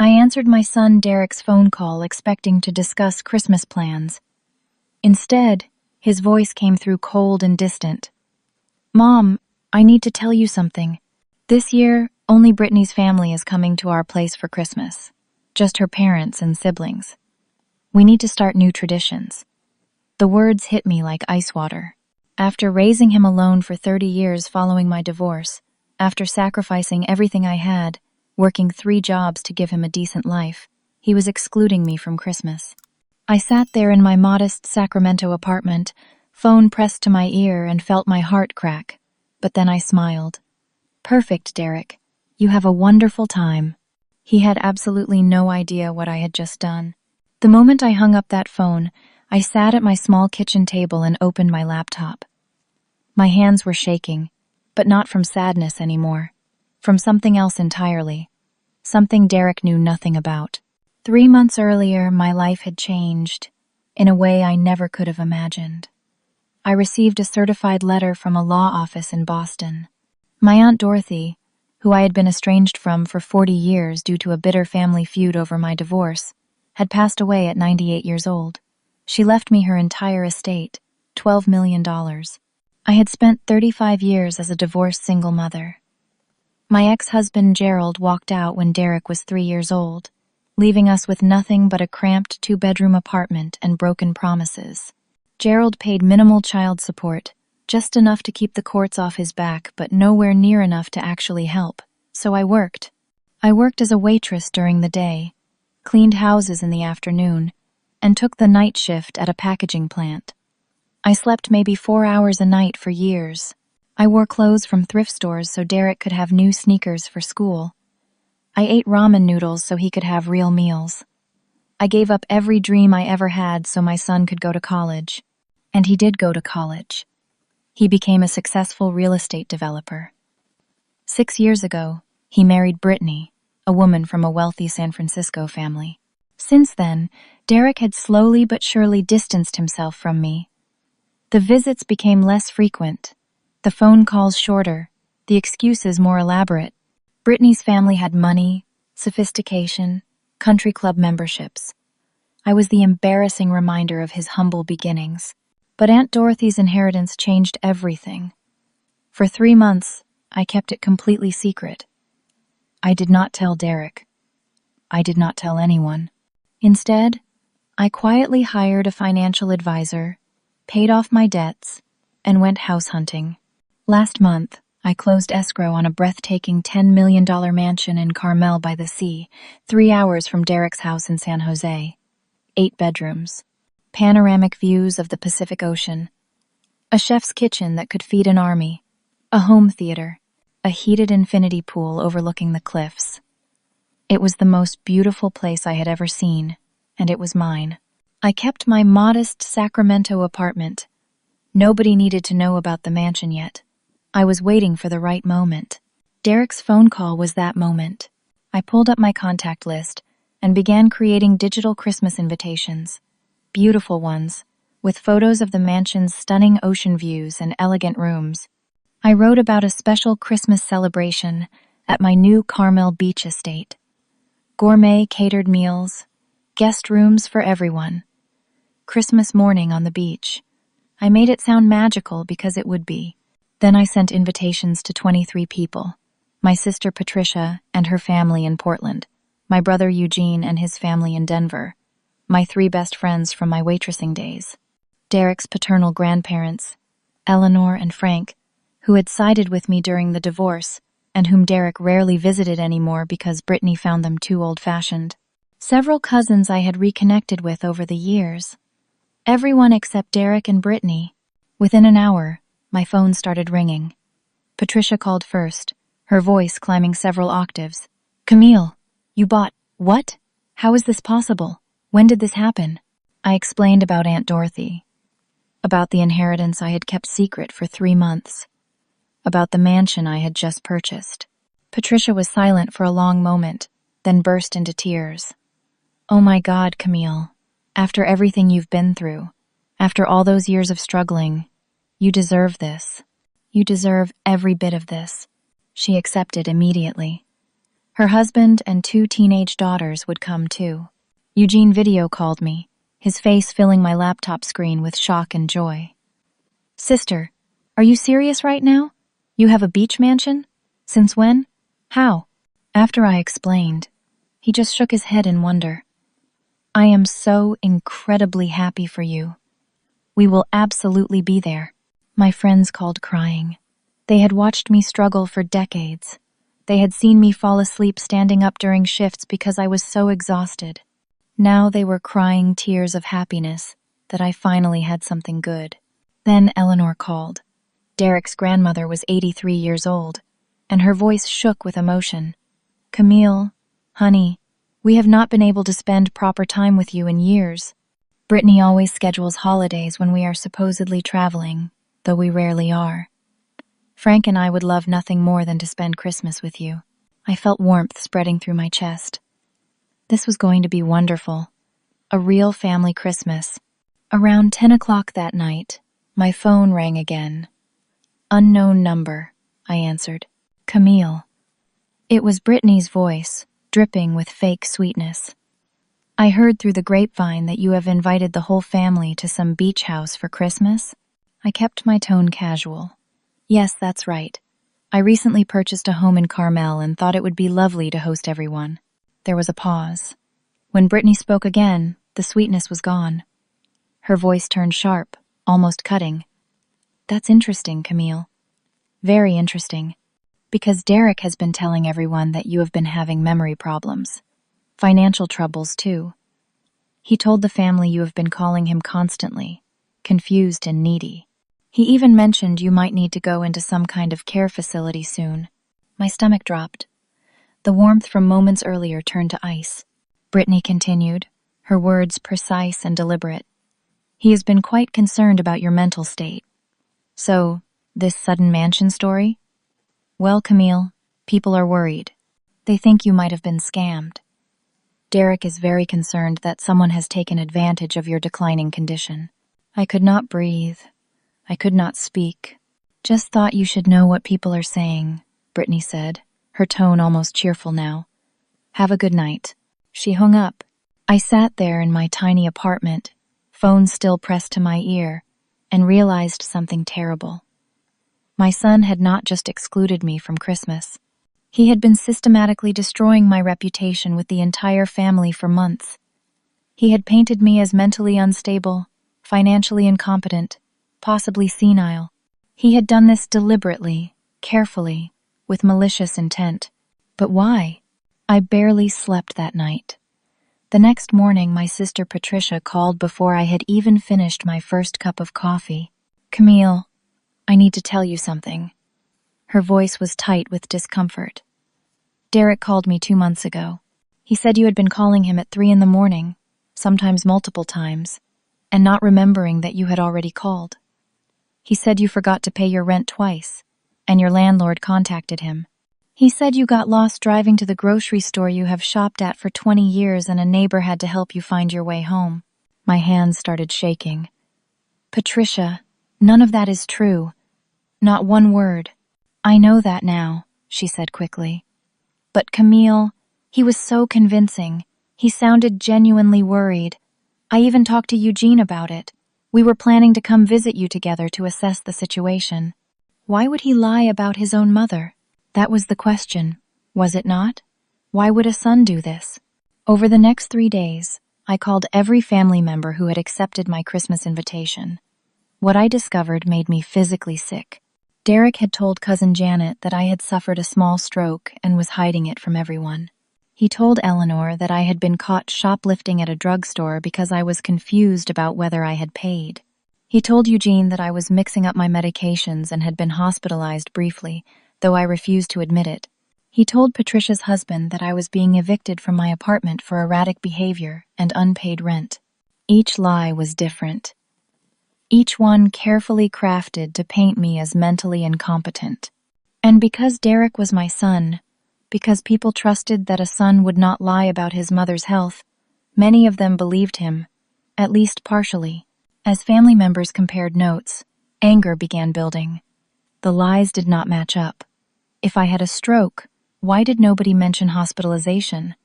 I answered my son Derek's phone call expecting to discuss Christmas plans. Instead, his voice came through cold and distant. "Mom, I need to tell you something. This year, only Brittany's family is coming to our place for Christmas. Just her parents and siblings. We need to start new traditions." The words hit me like ice water. After raising him alone for 30 years following my divorce, after sacrificing everything I had, working 3 jobs to give him a decent life, he was excluding me from Christmas. I sat there in my modest Sacramento apartment, phone pressed to my ear, and felt my heart crack. But then I smiled. "Perfect, Derek. You have a wonderful time." He had absolutely no idea what I had just done. The moment I hung up that phone, I sat at my small kitchen table and opened my laptop. My hands were shaking, but not from sadness anymore. From something else entirely. Something Derek knew nothing about. 3 months earlier, my life had changed in a way I never could have imagined. I received a certified letter from a law office in Boston. My Aunt Dorothy, who I had been estranged from for 40 years due to a bitter family feud over my divorce, had passed away at 98 years old. She left me her entire estate, $12 million. I had spent 35 years as a divorced single mother. My ex-husband Gerald walked out when Derek was 3 years old, leaving us with nothing but a cramped 2-bedroom apartment and broken promises. Gerald paid minimal child support, just enough to keep the courts off his back, but nowhere near enough to actually help. So I worked. I worked as a waitress during the day, cleaned houses in the afternoon, and took the night shift at a packaging plant. I slept maybe 4 hours a night for years. I wore clothes from thrift stores so Derek could have new sneakers for school. I ate ramen noodles so he could have real meals. I gave up every dream I ever had so my son could go to college. And he did go to college. He became a successful real estate developer. 6 years ago, he married Brittany, a woman from a wealthy San Francisco family. Since then, Derek had slowly but surely distanced himself from me. The visits became less frequent, the phone calls shorter, the excuses more elaborate. Brittany's family had money, sophistication, country club memberships. I was the embarrassing reminder of his humble beginnings. But Aunt Dorothy's inheritance changed everything. For 3 months, I kept it completely secret. I did not tell Derek. I did not tell anyone. Instead, I quietly hired a financial advisor, paid off my debts, and went house hunting. Last month, I closed escrow on a breathtaking $10 million mansion in Carmel by the sea, 3 hours from Derek's house in San Jose. 8 bedrooms. Panoramic views of the Pacific Ocean. A chef's kitchen that could feed an army. A home theater. A heated infinity pool overlooking the cliffs. It was the most beautiful place I had ever seen, and it was mine. I kept my modest Sacramento apartment. Nobody needed to know about the mansion yet. I was waiting for the right moment. Derek's phone call was that moment. I pulled up my contact list and began creating digital Christmas invitations. Beautiful ones, with photos of the mansion's stunning ocean views and elegant rooms. I wrote about a special Christmas celebration at my new Carmel Beach estate. Gourmet catered meals, guest rooms for everyone. Christmas morning on the beach. I made it sound magical because it would be. Then I sent invitations to 23 people. My sister Patricia and her family in Portland. My brother Eugene and his family in Denver. My 3 best friends from my waitressing days. Derek's paternal grandparents, Eleanor and Frank, who had sided with me during the divorce, and whom Derek rarely visited anymore because Brittany found them too old-fashioned. Several cousins I had reconnected with over the years. Everyone except Derek and Brittany. Within an hour, my phone started ringing. Patricia called first, her voice climbing several octaves. "Camille, you bought what? How is this possible? When did this happen?" I explained about Aunt Dorothy. About the inheritance I had kept secret for 3 months. About the mansion I had just purchased. Patricia was silent for a long moment, then burst into tears. "Oh my God, Camille. After everything you've been through, after all those years of struggling, you deserve this. You deserve every bit of this." She accepted immediately. Her husband and 2 teenage daughters would come too. Eugene video called me, his face filling my laptop screen with shock and joy. "Sister, are you serious right now? You have a beach mansion? Since when? How?" After I explained, he just shook his head in wonder. "I am so incredibly happy for you. We will absolutely be there." My friends called crying. They had watched me struggle for decades. They had seen me fall asleep standing up during shifts because I was so exhausted. Now they were crying tears of happiness that I finally had something good. Then Eleanor called. Derek's grandmother was 83 years old, and her voice shook with emotion. "Camille, honey, we have not been able to spend proper time with you in years. Brittany always schedules holidays when we are supposedly traveling, though we rarely are. Frank and I would love nothing more than to spend Christmas with you." I felt warmth spreading through my chest. This was going to be wonderful. A real family Christmas. Around 10 o'clock that night, my phone rang again. "Unknown number," I answered. "Camille." It was Brittany's voice, dripping with fake sweetness. "I heard through the grapevine that you have invited the whole family to some beach house for Christmas." I kept my tone casual. "Yes, that's right. I recently purchased a home in Carmel and thought it would be lovely to host everyone." There was a pause. When Brittany spoke again, the sweetness was gone. Her voice turned sharp, almost cutting. "That's interesting, Camille. Very interesting. Because Derek has been telling everyone that you have been having memory problems. Financial troubles, too. He told the family you have been calling him constantly, confused and needy. He even mentioned you might need to go into some kind of care facility soon." My stomach dropped. The warmth from moments earlier turned to ice. Brittany continued, her words precise and deliberate. "He has been quite concerned about your mental state. So, this sudden mansion story? Well, Camille, people are worried. They think you might have been scammed. Derek is very concerned that someone has taken advantage of your declining condition." I could not breathe. I could not speak. "Just thought you should know what people are saying," Brittany said, her tone almost cheerful now. "Have a good night." She hung up. I sat there in my tiny apartment, phone still pressed to my ear, and realized something terrible. My son had not just excluded me from Christmas. He had been systematically destroying my reputation with the entire family for months. He had painted me as mentally unstable, financially incompetent, possibly senile. He had done this deliberately, carefully, with malicious intent. But why? I barely slept that night. The next morning, my sister Patricia called before I had even finished my first cup of coffee. "Camille, I need to tell you something." Her voice was tight with discomfort. "Derek called me 2 months ago. He said you had been calling him at 3 in the morning, sometimes multiple times, and not remembering that you had already called. He said you forgot to pay your rent twice, and your landlord contacted him. He said you got lost driving to the grocery store you have shopped at for 20 years and a neighbor had to help you find your way home." My hands started shaking. "Patricia, none of that is true. Not one word." "I know that now," she said quickly. "But Camille, he was so convincing. He sounded genuinely worried. I even talked to Eugene about it. We were planning to come visit you together to assess the situation. Why would he lie about his own mother?" That was the question, was it not? Why would a son do this? Over the next 3 days, I called every family member who had accepted my Christmas invitation. What I discovered made me physically sick. Derek had told cousin Janet that I had suffered a small stroke and was hiding it from everyone. He told Eleanor that I had been caught shoplifting at a drugstore because I was confused about whether I had paid. He told Eugene that I was mixing up my medications and had been hospitalized briefly, though I refused to admit it. He told Patricia's husband that I was being evicted from my apartment for erratic behavior and unpaid rent. Each lie was different. Each one carefully crafted to paint me as mentally incompetent. And because Derek was my son, because people trusted that a son would not lie about his mother's health, many of them believed him, at least partially. As family members compared notes, anger began building. The lies did not match up. If I had a stroke, Why did nobody mention hospitalization?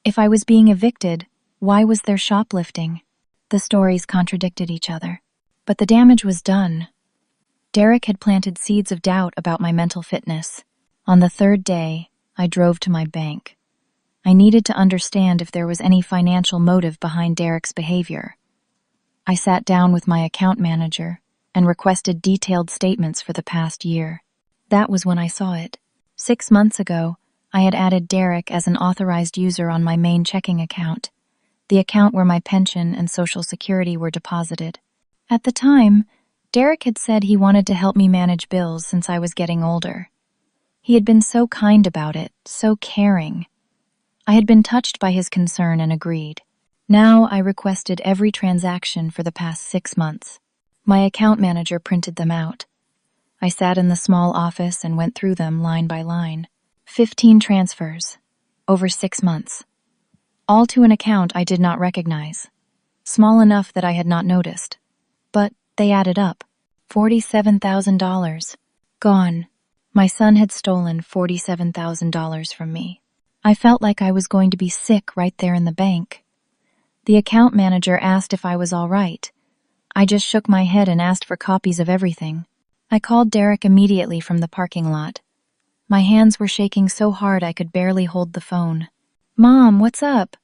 If I was being evicted, why was there shoplifting? The stories contradicted each other. But the damage was done. Derek had planted seeds of doubt about my mental fitness. On the third day, I drove to my bank. I needed to understand if there was any financial motive behind Derek's behavior. I sat down with my account manager and requested detailed statements for the past year. That was when I saw it. 6 months ago, I had added Derek as an authorized user on my main checking account, the account where my pension and Social Security were deposited. At the time, Derek had said he wanted to help me manage bills since I was getting older. He had been so kind about it, so caring. I had been touched by his concern and agreed. Now I requested every transaction for the past 6 months. My account manager printed them out. I sat in the small office and went through them line by line. 15 transfers, over 6 months. All to an account I did not recognize. Small enough that I had not noticed. But they added up. $47,000. Gone. My son had stolen $47,000 from me. I felt like I was going to be sick right there in the bank. The account manager asked if I was all right. I just shook my head and asked for copies of everything. I called Derek immediately from the parking lot. My hands were shaking so hard I could barely hold the phone. "Mom, what's up?"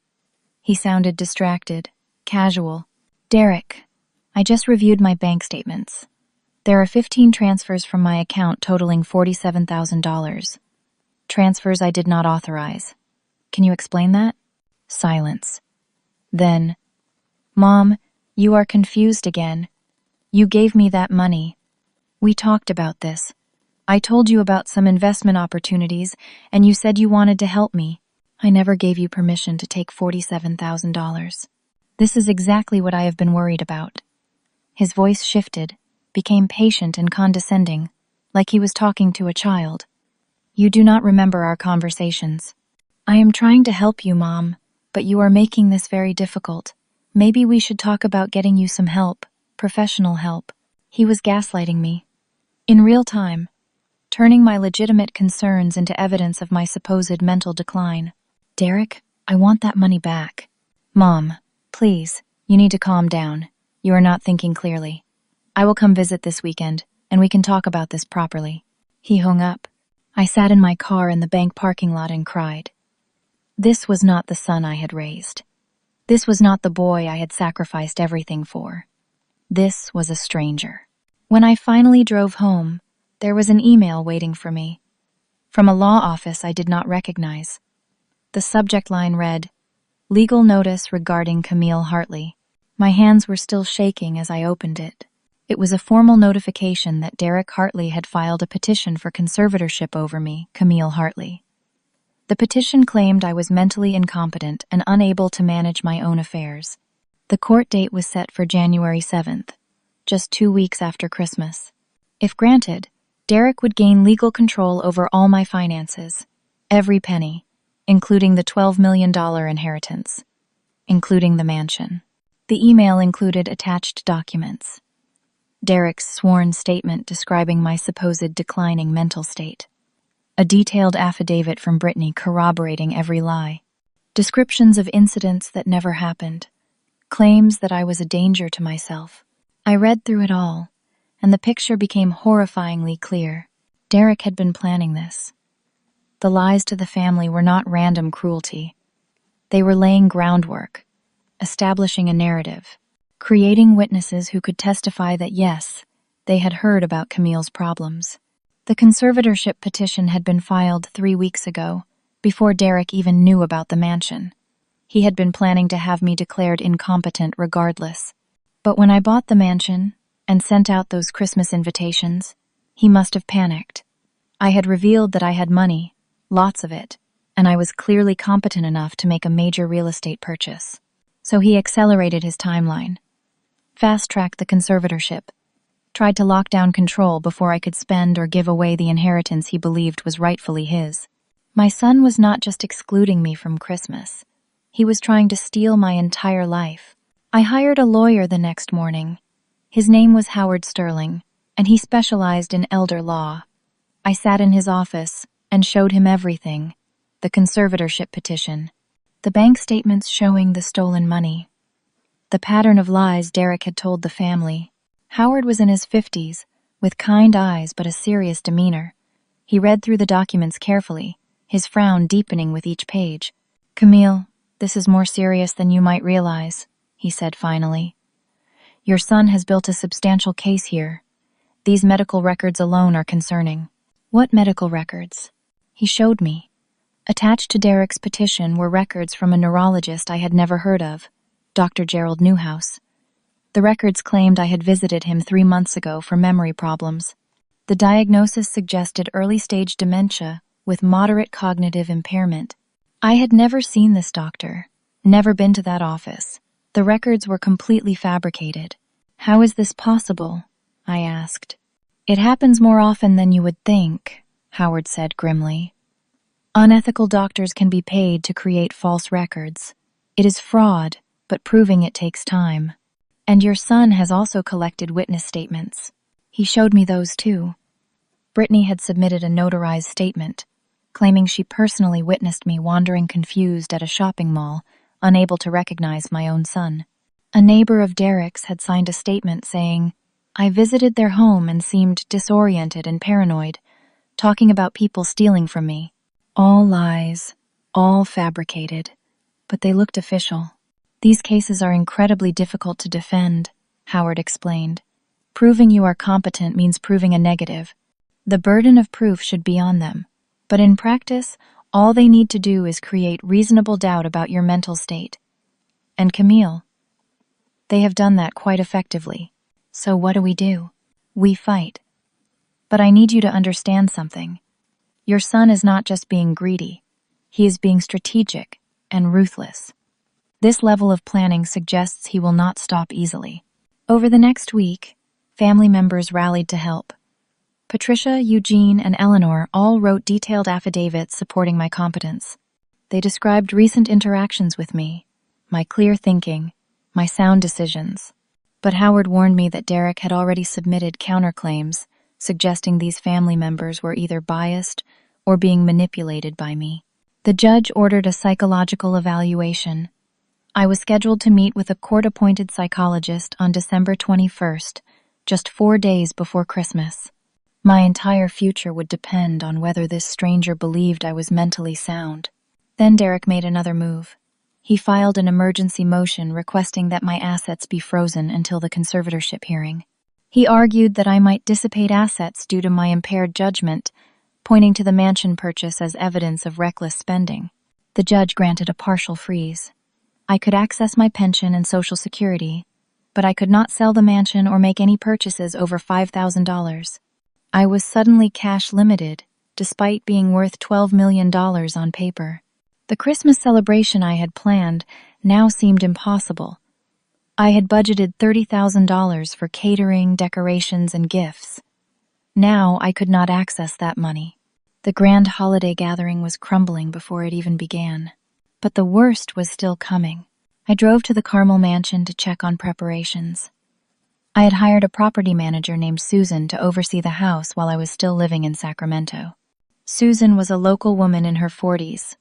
He sounded distracted, casual. "Derek, I just reviewed my bank statements. There are 15 transfers from my account totaling $47,000. Transfers I did not authorize. Can you explain that?" Silence. Then, "Mom, you are confused again. You gave me that money. We talked about this. I told you about some investment opportunities, and you said you wanted to help me. I never gave you permission to take $47,000. This is exactly what I have been worried about." His voice shifted, became patient and condescending, like he was talking to a child. "You do not remember our conversations. I am trying to help you, Mom, but you are making this very difficult. Maybe we should talk about getting you some help, professional help." He was gaslighting me. In real time, turning my legitimate concerns into evidence of my supposed mental decline. "Derek, I want that money back." "Mom, please, you need to calm down. You are not thinking clearly. I will come visit this weekend, and we can talk about this properly." He hung up. I sat in my car in the bank parking lot and cried. This was not the son I had raised. This was not the boy I had sacrificed everything for. This was a stranger. When I finally drove home, there was an email waiting for me. From a law office I did not recognize. The subject line read, "Legal notice regarding Camille Hartley." My hands were still shaking as I opened it. It was a formal notification that Derek Hartley had filed a petition for conservatorship over me, Camille Hartley. The petition claimed I was mentally incompetent and unable to manage my own affairs. The court date was set for January 7th, just 2 weeks after Christmas. If granted, Derek would gain legal control over all my finances, every penny, including the $12 million inheritance, including the mansion. The email included attached documents. Derek's sworn statement describing my supposed declining mental state. A detailed affidavit from Brittany corroborating every lie. Descriptions of incidents that never happened. Claims that I was a danger to myself. I read through it all, and the picture became horrifyingly clear. Derek had been planning this. The lies to the family were not random cruelty. They were laying groundwork, establishing a narrative, creating witnesses who could testify that yes, they had heard about Camille's problems. The conservatorship petition had been filed 3 weeks ago, before Derek even knew about the mansion. He had been planning to have me declared incompetent regardless. But when I bought the mansion and sent out those Christmas invitations, he must have panicked. I had revealed that I had money, lots of it, and I was clearly competent enough to make a major real estate purchase. So he accelerated his timeline, fast-tracked the conservatorship, tried to lock down control before I could spend or give away the inheritance he believed was rightfully his. My son was not just excluding me from Christmas. He was trying to steal my entire life. I hired a lawyer the next morning. His name was Howard Sterling, and he specialized in elder law. I sat in his office, and showed him everything: the conservatorship petition, the bank statements showing the stolen money, the pattern of lies Derek had told the family. Howard was in his 50s, with kind eyes but a serious demeanor. He read through the documents carefully, his frown deepening with each page. "Camille, this is more serious than you might realize," he said finally. "Your son has built a substantial case here. These medical records alone are concerning." "What medical records?" He showed me. Attached to Derek's petition were records from a neurologist I had never heard of, Dr. Gerald Newhouse. The records claimed I had visited him 3 months ago for memory problems. The diagnosis suggested early-stage dementia with moderate cognitive impairment. I had never seen this doctor, never been to that office. The records were completely fabricated. "How is this possible?" I asked. "It happens more often than you would think," Howard said grimly. "Unethical doctors can be paid to create false records. It is fraud, but proving it takes time. And your son has also collected witness statements." He showed me those too. Brittany had submitted a notarized statement, claiming she personally witnessed me wandering confused at a shopping mall, unable to recognize my own son. A neighbor of Derek's had signed a statement saying, "I visited their home and seemed disoriented and paranoid, talking about people stealing from me." All lies, all fabricated, but they looked official. "These cases are incredibly difficult to defend," Howard explained. "Proving you are competent means proving a negative. The burden of proof should be on them, but in practice, all they need to do is create reasonable doubt about your mental state. And Camille, they have done that quite effectively. So what do? We fight. But I need you to understand something. Your son is not just being greedy. He is being strategic and ruthless. This level of planning suggests he will not stop easily." Over the next week, family members rallied to help. Patricia, Eugene, and Eleanor all wrote detailed affidavits supporting my competence. They described recent interactions with me, my clear thinking, my sound decisions. But Howard warned me that Derek had already submitted counterclaims, suggesting these family members were either biased or being manipulated by me. The judge ordered a psychological evaluation. I was scheduled to meet with a court-appointed psychologist on December 21st, just 4 days before Christmas. My entire future would depend on whether this stranger believed I was mentally sound. Then Derek made another move. He filed an emergency motion requesting that my assets be frozen until the conservatorship hearing. He argued that I might dissipate assets due to my impaired judgment, pointing to the mansion purchase as evidence of reckless spending. The judge granted a partial freeze. I could access my pension and Social Security, but I could not sell the mansion or make any purchases over $5,000. I was suddenly cash limited, despite being worth $12 million on paper. The Christmas celebration I had planned now seemed impossible. I had budgeted $30,000 for catering, decorations, and gifts. Now I could not access that money. The grand holiday gathering was crumbling before it even began. But the worst was still coming. I drove to the Carmel mansion to check on preparations. I had hired a property manager named Susan to oversee the house while I was still living in Sacramento. Susan was a local woman in her 40s,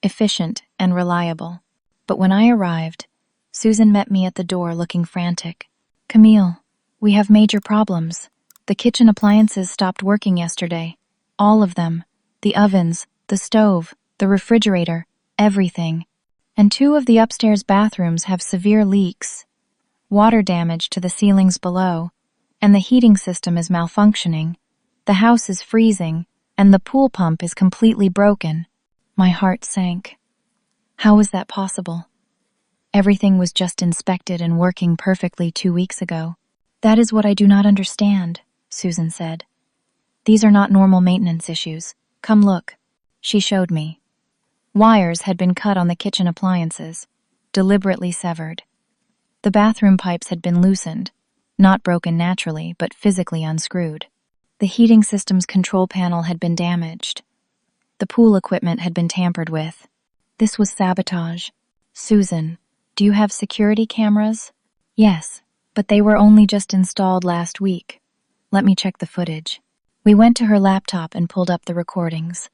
efficient and reliable. But when I arrived, Susan met me at the door looking frantic. "Camille, we have major problems. The kitchen appliances stopped working yesterday. All of them. The ovens, the stove, the refrigerator, everything. And 2 of the upstairs bathrooms have severe leaks, water damage to the ceilings below, and the heating system is malfunctioning. The house is freezing, and the pool pump is completely broken." My heart sank. How was that possible? Everything was just inspected and working perfectly 2 weeks ago. "That is what I do not understand," Susan said. "These are not normal maintenance issues. Come look." She showed me. Wires had been cut on the kitchen appliances, deliberately severed. The bathroom pipes had been loosened, not broken naturally, but physically unscrewed. The heating system's control panel had been damaged. The pool equipment had been tampered with. This was sabotage. "Susan, do you have security cameras?" "Yes, but they were only just installed last week. Let me check the footage." We went to her laptop and pulled up the recordings.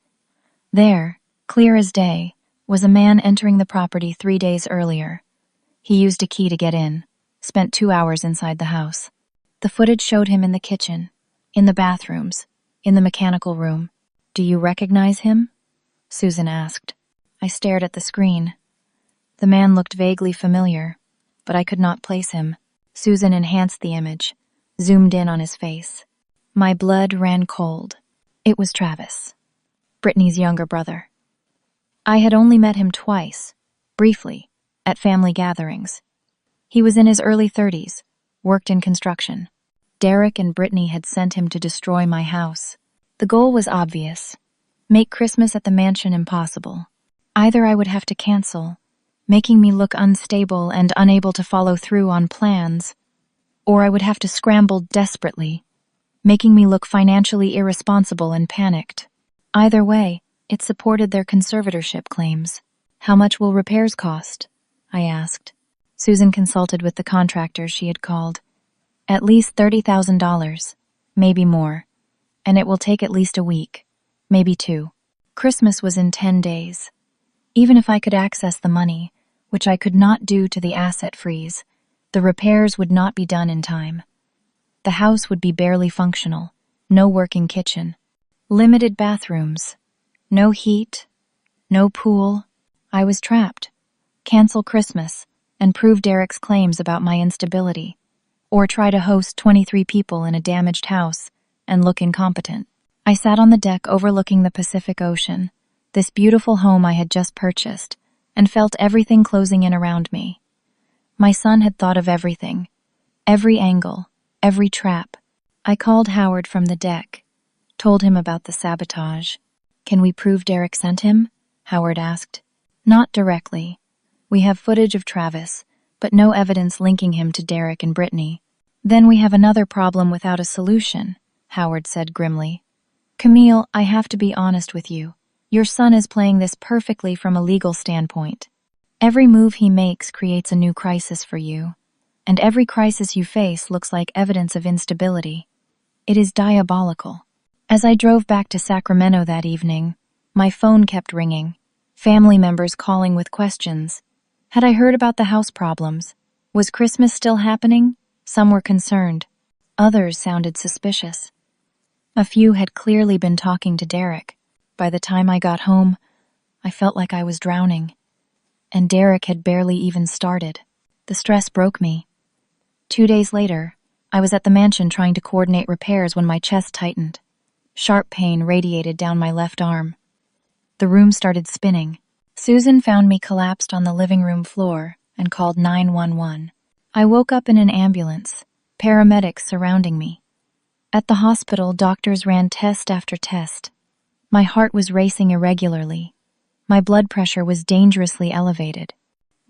There, clear as day, was a man entering the property 3 days earlier. He used a key to get in, spent 2 hours inside the house. The footage showed him in the kitchen, in the bathrooms, in the mechanical room. "Do you recognize him?" Susan asked. I stared at the screen. The man looked vaguely familiar, but I could not place him. Susan enhanced the image, zoomed in on his face. My blood ran cold. It was Travis, Brittany's younger brother. I had only met him twice, briefly, at family gatherings. He was in his early 30s, worked in construction. Derek and Brittany had sent him to destroy my house. The goal was obvious: make Christmas at the mansion impossible. Either I would have to cancel, making me look unstable and unable to follow through on plans, or I would have to scramble desperately, making me look financially irresponsible and panicked. Either way, it supported their conservatorship claims. "How much will repairs cost?" I asked. Susan consulted with the contractors she had called. "At least $30,000, maybe more, and it will take at least a week, maybe 2. Christmas was in 10 days. Even if I could access the money, which I could not due to the asset freeze, the repairs would not be done in time. The house would be barely functional, no working kitchen, limited bathrooms, no heat, no pool. I was trapped. Cancel Christmas and prove Derek's claims about my instability, or try to host 23 people in a damaged house and look incompetent. I sat on the deck overlooking the Pacific Ocean, this beautiful home I had just purchased, and felt everything closing in around me. My son had thought of everything, every angle, every trap. I called Howard from the deck, told him about the sabotage. "Can we prove Derek sent him?" Howard asked. "Not directly. We have footage of Travis, but no evidence linking him to Derek and Brittany." "Then we have another problem without a solution," Howard said grimly. "Camille, I have to be honest with you. Your son is playing this perfectly from a legal standpoint. Every move he makes creates a new crisis for you, and every crisis you face looks like evidence of instability. It is diabolical." As I drove back to Sacramento that evening, my phone kept ringing, family members calling with questions. Had I heard about the house problems? Was Christmas still happening? Some were concerned. Others sounded suspicious. A few had clearly been talking to Derek. By the time I got home, I felt like I was drowning. And Derek had barely even started. The stress broke me. 2 days later, I was at the mansion trying to coordinate repairs when my chest tightened. Sharp pain radiated down my left arm. The room started spinning. Susan found me collapsed on the living room floor and called 911. I woke up in an ambulance, paramedics surrounding me. At the hospital, doctors ran test after test. My heart was racing irregularly. My blood pressure was dangerously elevated.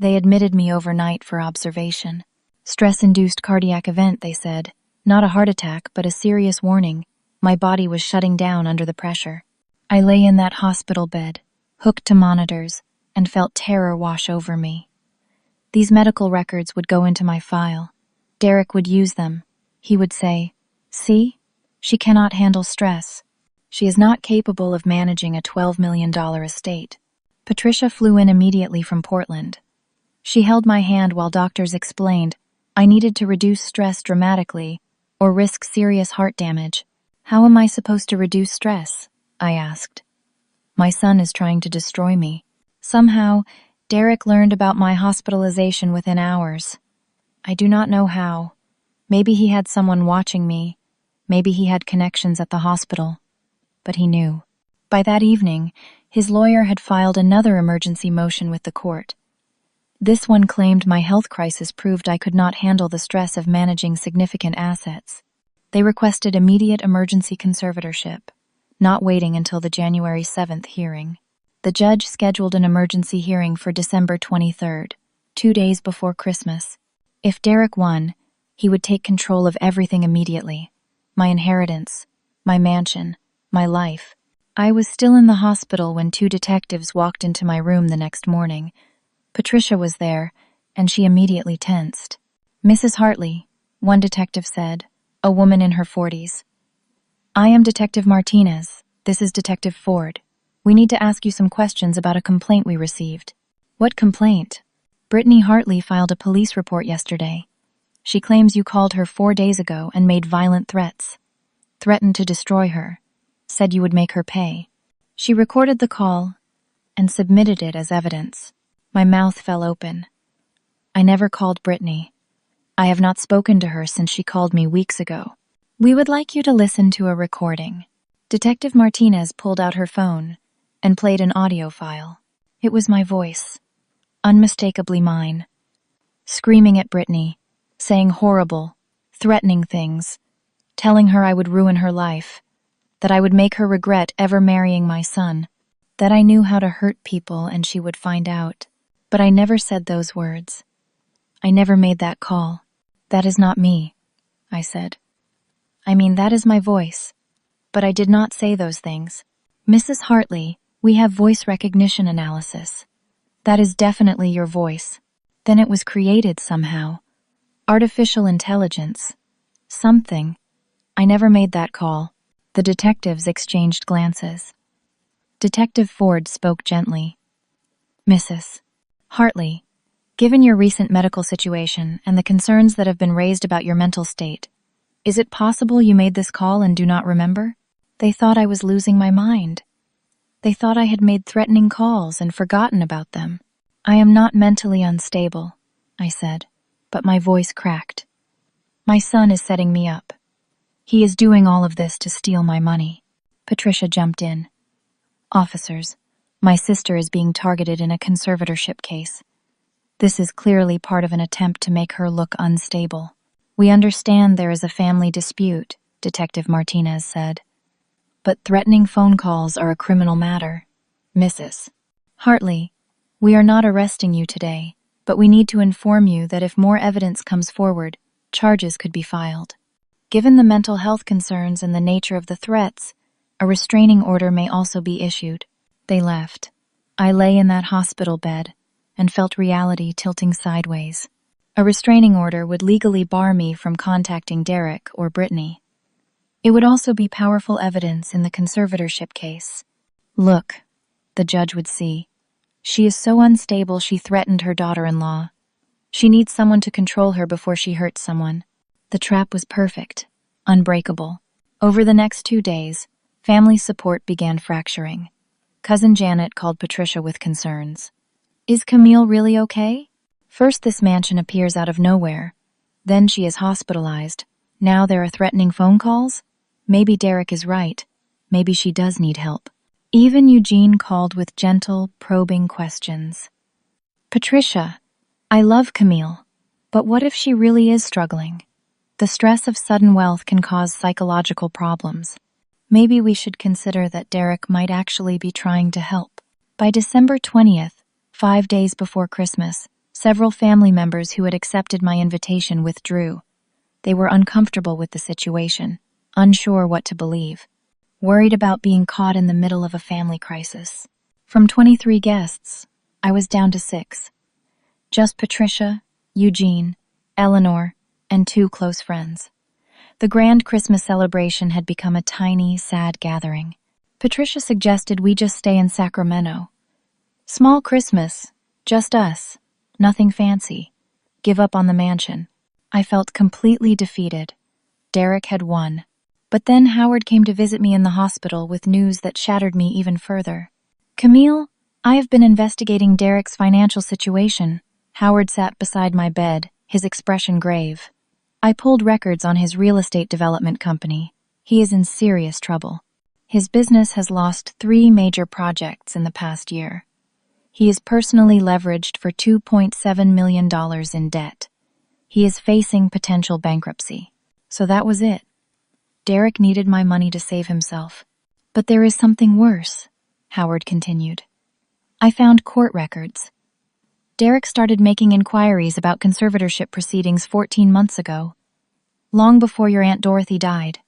They admitted me overnight for observation. Stress-induced cardiac event, they said. Not a heart attack, but a serious warning. My body was shutting down under the pressure. I lay in that hospital bed, hooked to monitors, and felt terror wash over me. These medical records would go into my file. Derek would use them. He would say, "See? She cannot handle stress. She is not capable of managing a $12 million estate." Patricia flew in immediately from Portland. She held my hand while doctors explained I needed to reduce stress dramatically or risk serious heart damage. "How am I supposed to reduce stress?" I asked. "My son is trying to destroy me." Somehow, Derek learned about my hospitalization within hours. I do not know how. Maybe he had someone watching me. Maybe he had connections at the hospital. But he knew. By that evening, his lawyer had filed another emergency motion with the court. This one claimed my health crisis proved I could not handle the stress of managing significant assets. They requested immediate emergency conservatorship, not waiting until the January 7th hearing. The judge scheduled an emergency hearing for December 23rd, 2 days before Christmas. If Derek won, he would take control of everything immediately. My inheritance, my mansion, my life. I was still in the hospital when 2 detectives walked into my room the next morning. Patricia was there, and she immediately tensed. "Mrs. Hartley," one detective said, a woman in her 40s. "I am Detective Martinez. This is Detective Ford. We need to ask you some questions about a complaint we received. What complaint? Brittany Hartley filed a police report yesterday. She claims you called her 4 days ago and made violent threats. Threatened to destroy her. Said you would make her pay. She recorded the call and submitted it as evidence. My mouth fell open. I never called Brittany. I have not spoken to her since she called me weeks ago. We would like you to listen to a recording. Detective Martinez pulled out her phone and played an audio file. It was my voice, unmistakably mine, screaming at Brittany, saying horrible, threatening things, telling her I would ruin her life, that I would make her regret ever marrying my son, that I knew how to hurt people and she would find out. But I never said those words. I never made that call. That is not me, I said. I mean, that is my voice. But I did not say those things. Mrs. Hartley, we have voice recognition analysis. That is definitely your voice. Then it was created somehow. Artificial intelligence. Something. I never made that call. The detectives exchanged glances. Detective Ford spoke gently. Mrs. Hartley, given your recent medical situation and the concerns that have been raised about your mental state, is it possible you made this call and do not remember? They thought I was losing my mind. They thought I had made threatening calls and forgotten about them. I am not mentally unstable, I said, but my voice cracked. My son is setting me up. He is doing all of this to steal my money. Patricia jumped in. Officers, my sister is being targeted in a conservatorship case. This is clearly part of an attempt to make her look unstable. We understand there is a family dispute, Detective Martinez said. But threatening phone calls are a criminal matter. Mrs. Hartley, we are not arresting you today, but we need to inform you that if more evidence comes forward, charges could be filed. Given the mental health concerns and the nature of the threats, a restraining order may also be issued. They left. I lay in that hospital bed and felt reality tilting sideways. A restraining order would legally bar me from contacting Derek or Brittany. It would also be powerful evidence in the conservatorship case. Look, the judge would see. She is so unstable she threatened her daughter-in-law. She needs someone to control her before she hurts someone. The trap was perfect, unbreakable. Over the next 2 days, family support began fracturing. Cousin Janet called Patricia with concerns. Is Camille really okay? First this mansion appears out of nowhere. Then she is hospitalized. Now there are threatening phone calls? Maybe Derek is right. Maybe she does need help. Even Eugene called with gentle, probing questions. Patricia, I love Camille, but what if she really is struggling? The stress of sudden wealth can cause psychological problems. Maybe we should consider that Derek might actually be trying to help. By December 20th, 5 days before Christmas, several family members who had accepted my invitation withdrew. They were uncomfortable with the situation, unsure what to believe, worried about being caught in the middle of a family crisis. From 23 guests, I was down to 6. Just Patricia, Eugene, Eleanor, and 2 close friends. The grand Christmas celebration had become a tiny, sad gathering. Patricia suggested we just stay in Sacramento. Small Christmas, just us, nothing fancy. Give up on the mansion. I felt completely defeated. Derek had won. But then Howard came to visit me in the hospital with news that shattered me even further. Camille, I have been investigating Derek's financial situation. Howard sat beside my bed, his expression grave. I pulled records on his real estate development company. He is in serious trouble. His business has lost 3 major projects in the past year. He is personally leveraged for $2.7 million in debt. He is facing potential bankruptcy. So that was it. Derek needed my money to save himself. But there is something worse, Howard continued. I found court records. Derek started making inquiries about conservatorship proceedings 14 months ago, long before your Aunt Dorothy died,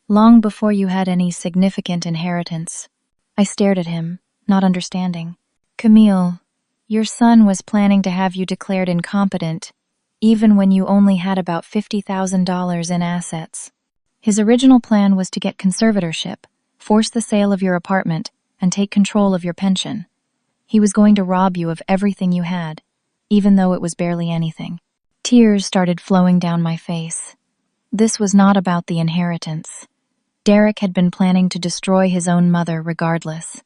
long before you had any significant inheritance. I stared at him, not understanding. Camille, your son was planning to have you declared incompetent, even when you only had about $50,000 in assets. His original plan was to get conservatorship, force the sale of your apartment, and take control of your pension. He was going to rob you of everything you had, even though it was barely anything. Tears started flowing down my face. This was not about the inheritance. Derek had been planning to destroy his own mother regardless,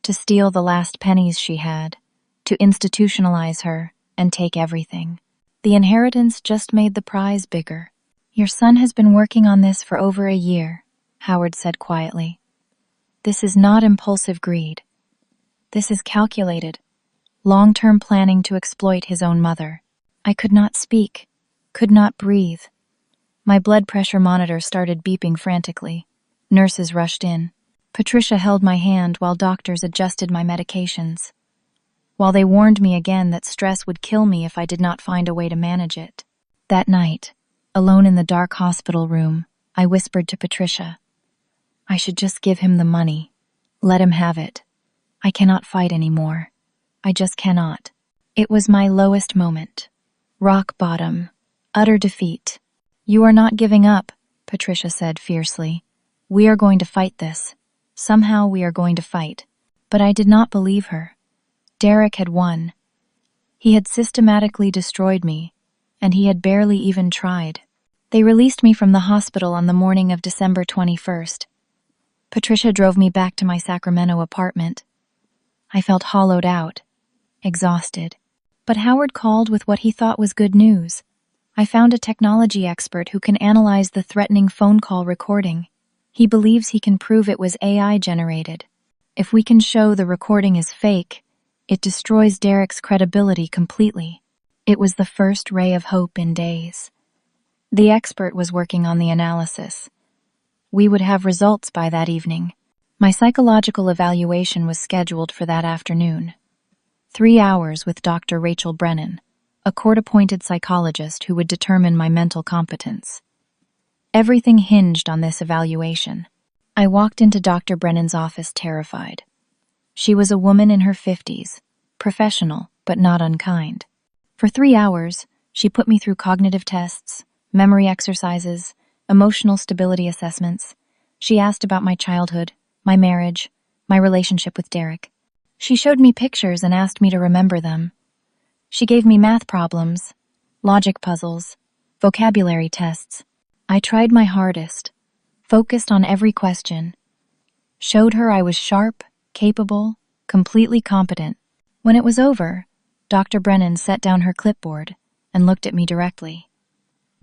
to steal the last pennies she had, to institutionalize her and take everything. The inheritance just made the prize bigger. Your son has been working on this for over a year, Howard said quietly. This is not impulsive greed. This is calculated, long-term planning to exploit his own mother. I could not speak, could not breathe. My blood pressure monitor started beeping frantically. Nurses rushed in. Patricia held my hand while doctors adjusted my medications, while they warned me again that stress would kill me if I did not find a way to manage it. That night, alone in the dark hospital room, I whispered to Patricia, I should just give him the money. Let him have it. I cannot fight anymore. I just cannot. It was my lowest moment. Rock bottom. Utter defeat. You are not giving up, Patricia said fiercely. We are going to fight this. Somehow we are going to fight. But I did not believe her. Derek had won. He had systematically destroyed me, and he had barely even tried. They released me from the hospital on the morning of December 21st. Patricia drove me back to my Sacramento apartment. I felt hollowed out, exhausted. But Howard called with what he thought was good news. I found a technology expert who can analyze the threatening phone call recording. He believes he can prove it was AI generated. If we can show the recording is fake, it destroys Derek's credibility completely. It was the first ray of hope in days. The expert was working on the analysis. We would have results by that evening. My psychological evaluation was scheduled for that afternoon. 3 hours with Dr. Rachel Brennan, a court-appointed psychologist who would determine my mental competence. Everything hinged on this evaluation. I walked into Dr. Brennan's office terrified. She was a woman in her 50s, professional but not unkind. For 3 hours, she put me through cognitive tests, memory exercises, emotional stability assessments. She asked about my childhood, my marriage, my relationship with Derek. She showed me pictures and asked me to remember them. She gave me math problems, logic puzzles, vocabulary tests. I tried my hardest, focused on every question, showed her I was sharp, capable, completely competent. When it was over, Dr. Brennan set down her clipboard and looked at me directly.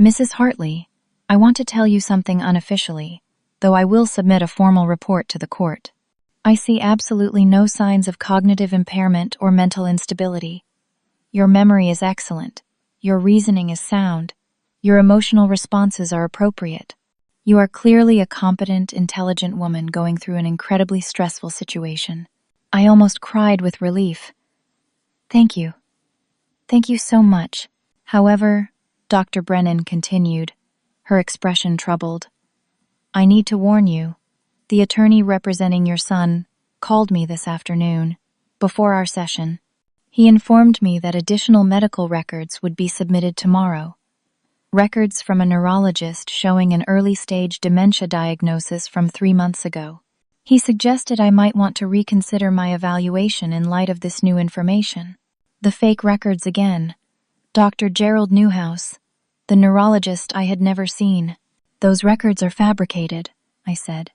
Mrs. Hartley, I want to tell you something unofficially, though I will submit a formal report to the court. I see absolutely no signs of cognitive impairment or mental instability. Your memory is excellent. Your reasoning is sound. Your emotional responses are appropriate. You are clearly a competent, intelligent woman going through an incredibly stressful situation. I almost cried with relief. Thank you. Thank you so much. However, Dr. Brennan continued, her expression troubled. I need to warn you. The attorney representing your son called me this afternoon, before our session. He informed me that additional medical records would be submitted tomorrow. Records from a neurologist showing an early-stage dementia diagnosis from 3 months ago. He suggested I might want to reconsider my evaluation in light of this new information. The fake records again. Dr. Gerald Newhouse, the neurologist I had never seen. Those records are fabricated, I said.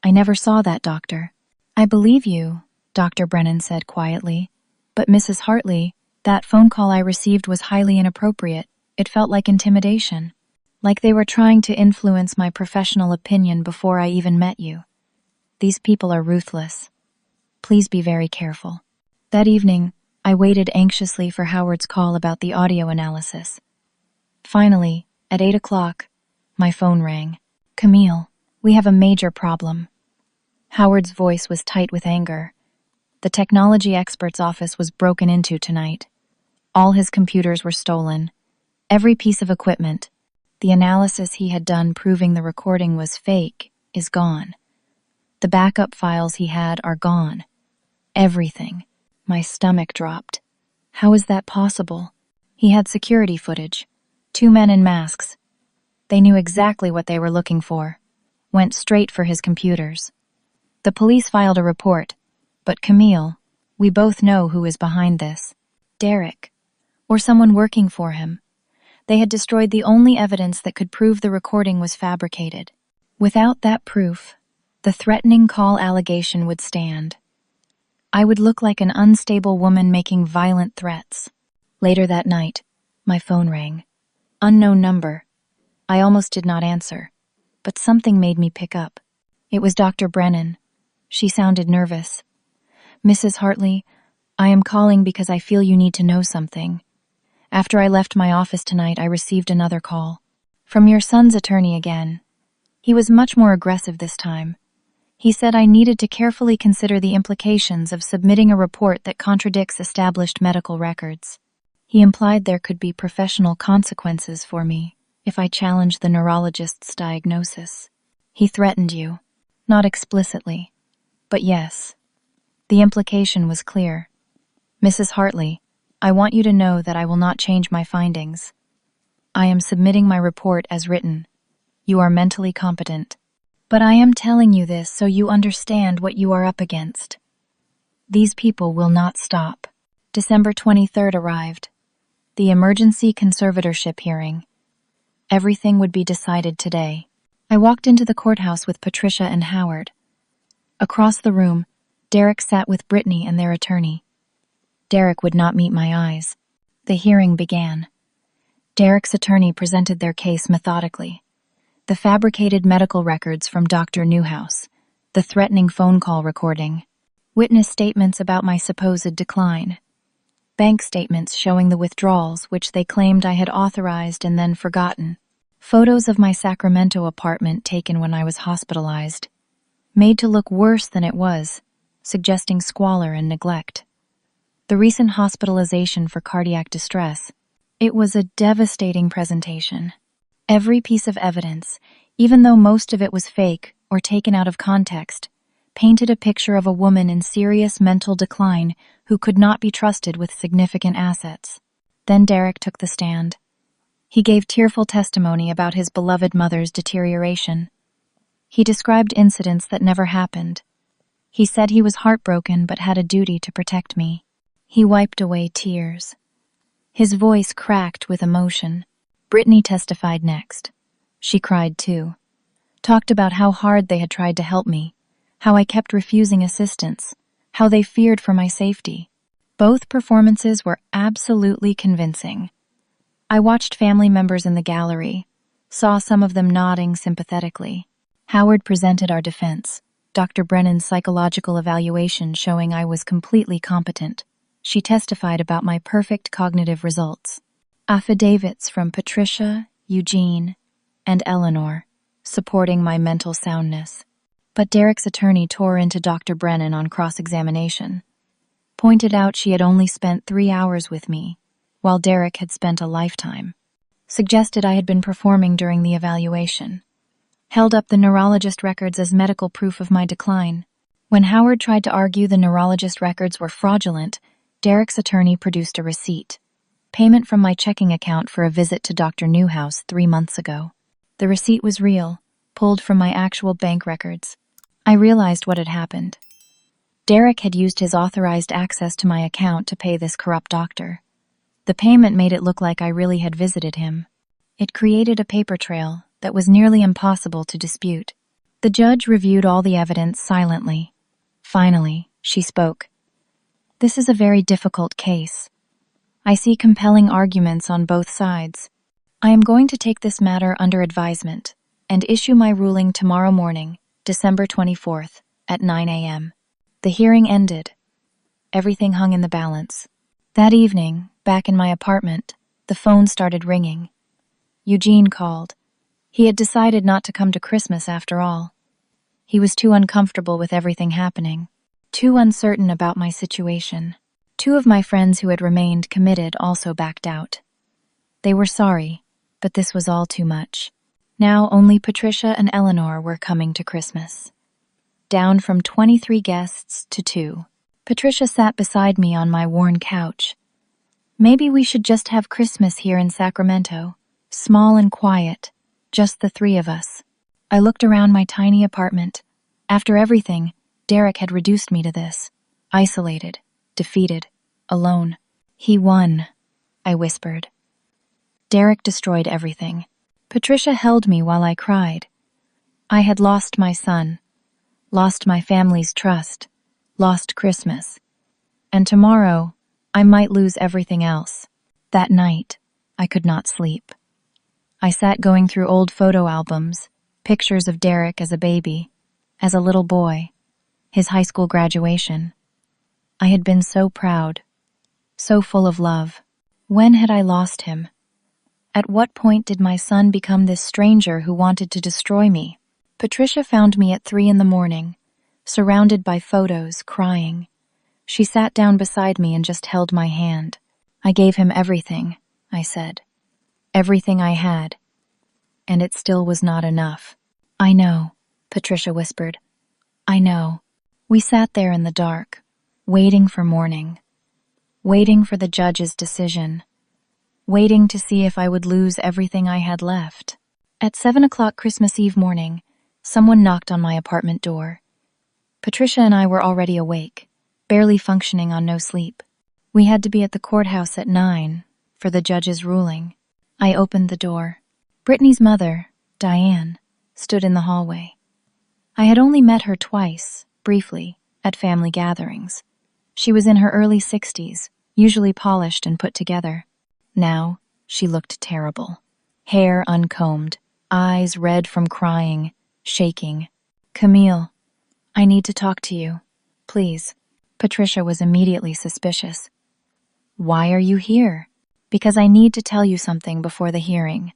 I never saw that doctor. I believe you, Dr. Brennan said quietly. But Mrs. Hartley, that phone call I received was highly inappropriate. It felt like intimidation. Like they were trying to influence my professional opinion before I even met you. These people are ruthless. Please be very careful. That evening, I waited anxiously for Howard's call about the audio analysis. Finally, at 8 o'clock, my phone rang. Camille, we have a major problem. Howard's voice was tight with anger. The technology expert's office was broken into tonight. All his computers were stolen. Every piece of equipment. The analysis he had done proving the recording was fake is gone. The backup files he had are gone. Everything. My stomach dropped. How is that possible? He had security footage. 2 men in masks. They knew exactly what they were looking for. Went straight for his computers. The police filed a report. But Camille, we both know who is behind this. Derek, or someone working for him. They had destroyed the only evidence that could prove the recording was fabricated. Without that proof, the threatening call allegation would stand. I would look like an unstable woman making violent threats. Later that night, my phone rang. Unknown number. I almost did not answer, but something made me pick up. It was Dr. Brennan. She sounded nervous. Mrs. Hartley, I am calling because I feel you need to know something. After I left my office tonight, I received another call. From your son's attorney again. He was much more aggressive this time. He said I needed to carefully consider the implications of submitting a report that contradicts established medical records. He implied there could be professional consequences for me if I challenged the neurologist's diagnosis. He threatened you. Not explicitly, but yes. The implication was clear. Mrs. Hartley, I want you to know that I will not change my findings. I am submitting my report as written. You are mentally competent. But I am telling you this so you understand what you are up against. These people will not stop. December 23rd arrived. The emergency conservatorship hearing. Everything would be decided today. I walked into the courthouse with Patricia and Howard. Across the room, Derek sat with Brittany and their attorney. Derek would not meet my eyes. The hearing began. Derek's attorney presented their case methodically. The fabricated medical records from Dr. Newhouse, the threatening phone call recording, witness statements about my supposed decline, bank statements showing the withdrawals which they claimed I had authorized and then forgotten, photos of my Sacramento apartment taken when I was hospitalized, made to look worse than it was, suggesting squalor and neglect. The recent hospitalization for cardiac distress. It was a devastating presentation. Every piece of evidence, even though most of it was fake or taken out of context, painted a picture of a woman in serious mental decline who could not be trusted with significant assets. Then Derek took the stand. He gave tearful testimony about his beloved mother's deterioration. He described incidents that never happened. He said he was heartbroken but had a duty to protect me. He wiped away tears. His voice cracked with emotion. Brittany testified next. She cried too. Talked about how hard they had tried to help me, how I kept refusing assistance, how they feared for my safety. Both performances were absolutely convincing. I watched family members in the gallery, saw some of them nodding sympathetically. Howard presented our defense, Dr. Brennan's psychological evaluation showing I was completely competent. She testified about my perfect cognitive results. Affidavits from Patricia, Eugene, and Eleanor, supporting my mental soundness. But Derek's attorney tore into Dr. Brennan on cross-examination, pointed out she had only spent 3 hours with me, while Derek had spent a lifetime, suggested I had been performing during the evaluation, held up the neurologist records as medical proof of my decline. When Howard tried to argue the neurologist records were fraudulent, Derek's attorney produced a receipt. Payment from my checking account for a visit to Dr. Newhouse 3 months ago. The receipt was real, pulled from my actual bank records. I realized what had happened. Derek had used his authorized access to my account to pay this corrupt doctor. The payment made it look like I really had visited him. It created a paper trail that was nearly impossible to dispute. The judge reviewed all the evidence silently. Finally, she spoke. This is a very difficult case. I see compelling arguments on both sides. I am going to take this matter under advisement and issue my ruling tomorrow morning, December 24th, at 9 a.m. The hearing ended. Everything hung in the balance. That evening, back in my apartment, the phone started ringing. Eugene called. He had decided not to come to Christmas after all. He was too uncomfortable with everything happening, too uncertain about my situation. 2 of my friends who had remained committed also backed out. They were sorry, but this was all too much. Now only Patricia and Eleanor were coming to Christmas. Down from 23 guests to 2. Patricia sat beside me on my worn couch. Maybe we should just have Christmas here in Sacramento, small and quiet, just the 3 of us. I looked around my tiny apartment. After everything, Derek had reduced me to this. isolated, defeated, alone. He won, I whispered. Derek destroyed everything. Patricia held me while I cried. I had lost my son, lost my family's trust, lost Christmas. And tomorrow, I might lose everything else. That night, I could not sleep. I sat going through old photo albums, pictures of Derek as a baby, as a little boy, his high school graduation. I had been so proud, so full of love. When had I lost him? At what point did my son become this stranger who wanted to destroy me? Patricia found me at 3 a.m, surrounded by photos, crying. She sat down beside me and just held my hand. I gave him everything, I said. Everything I had. And it still was not enough. I know, Patricia whispered. I know. We sat there in the dark, waiting for morning, waiting for the judge's decision, waiting to see if I would lose everything I had left. At 7 o'clock Christmas Eve morning, someone knocked on my apartment door. Patricia and I were already awake, barely functioning on no sleep. We had to be at the courthouse at 9 for the judge's ruling. I opened the door. Brittany's mother, Diane, stood in the hallway. I had only met her twice, briefly, at family gatherings. She was in her early 60s, usually polished and put together. Now, she looked terrible. Hair uncombed, eyes red from crying, shaking. Camille, I need to talk to you, please. Patricia was immediately suspicious. Why are you here? Because I need to tell you something before the hearing.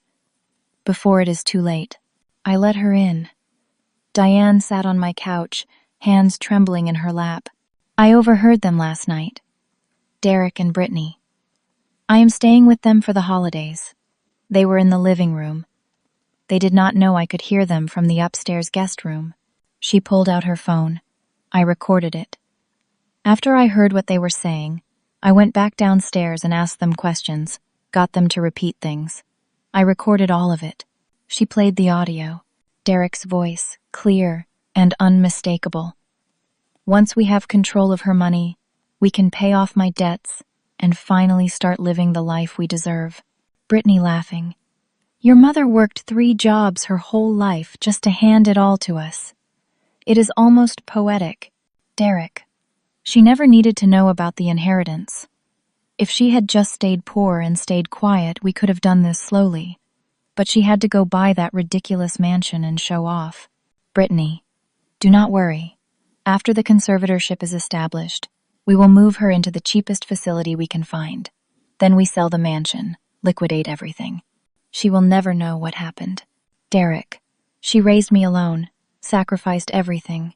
Before it is too late. I let her in. Diane sat on my couch, hands trembling in her lap. I overheard them last night. Derek and Brittany. I am staying with them for the holidays. They were in the living room. They did not know I could hear them from the upstairs guest room. She pulled out her phone. I recorded it. After I heard what they were saying, I went back downstairs and asked them questions, got them to repeat things. I recorded all of it. She played the audio. Derek's voice, clear and unmistakable. Once we have control of her money, we can pay off my debts and finally start living the life we deserve. Brittany laughing. Your mother worked 3 jobs her whole life just to hand it all to us. It is almost poetic. Derek. She never needed to know about the inheritance. If she had just stayed poor and stayed quiet, we could have done this slowly. But she had to go buy that ridiculous mansion and show off. Brittany, do not worry. After the conservatorship is established, we will move her into the cheapest facility we can find. Then we sell the mansion, liquidate everything. She will never know what happened. Derek, she raised me alone, sacrificed everything,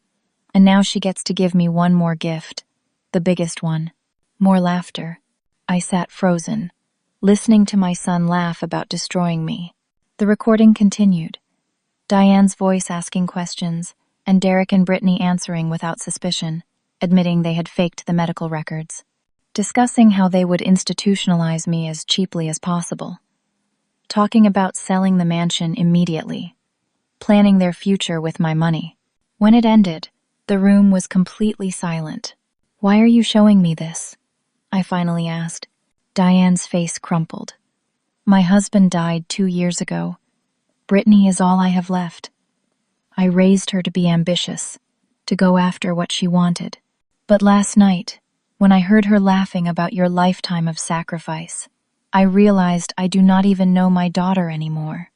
and now she gets to give me one more gift, the biggest one. More laughter. I sat frozen, listening to my son laugh about destroying me. The recording continued. Diane's voice asking questions, and Derek and Brittany answering without suspicion, admitting they had faked the medical records, discussing how they would institutionalize me as cheaply as possible, talking about selling the mansion immediately, planning their future with my money. When it ended, the room was completely silent. Why are you showing me this? I finally asked. Diane's face crumpled. My husband died 2 years ago. Brittany is all I have left. I raised her to be ambitious, to go after what she wanted. But last night, when I heard her laughing about your lifetime of sacrifice, I realized I do not even know my daughter anymore.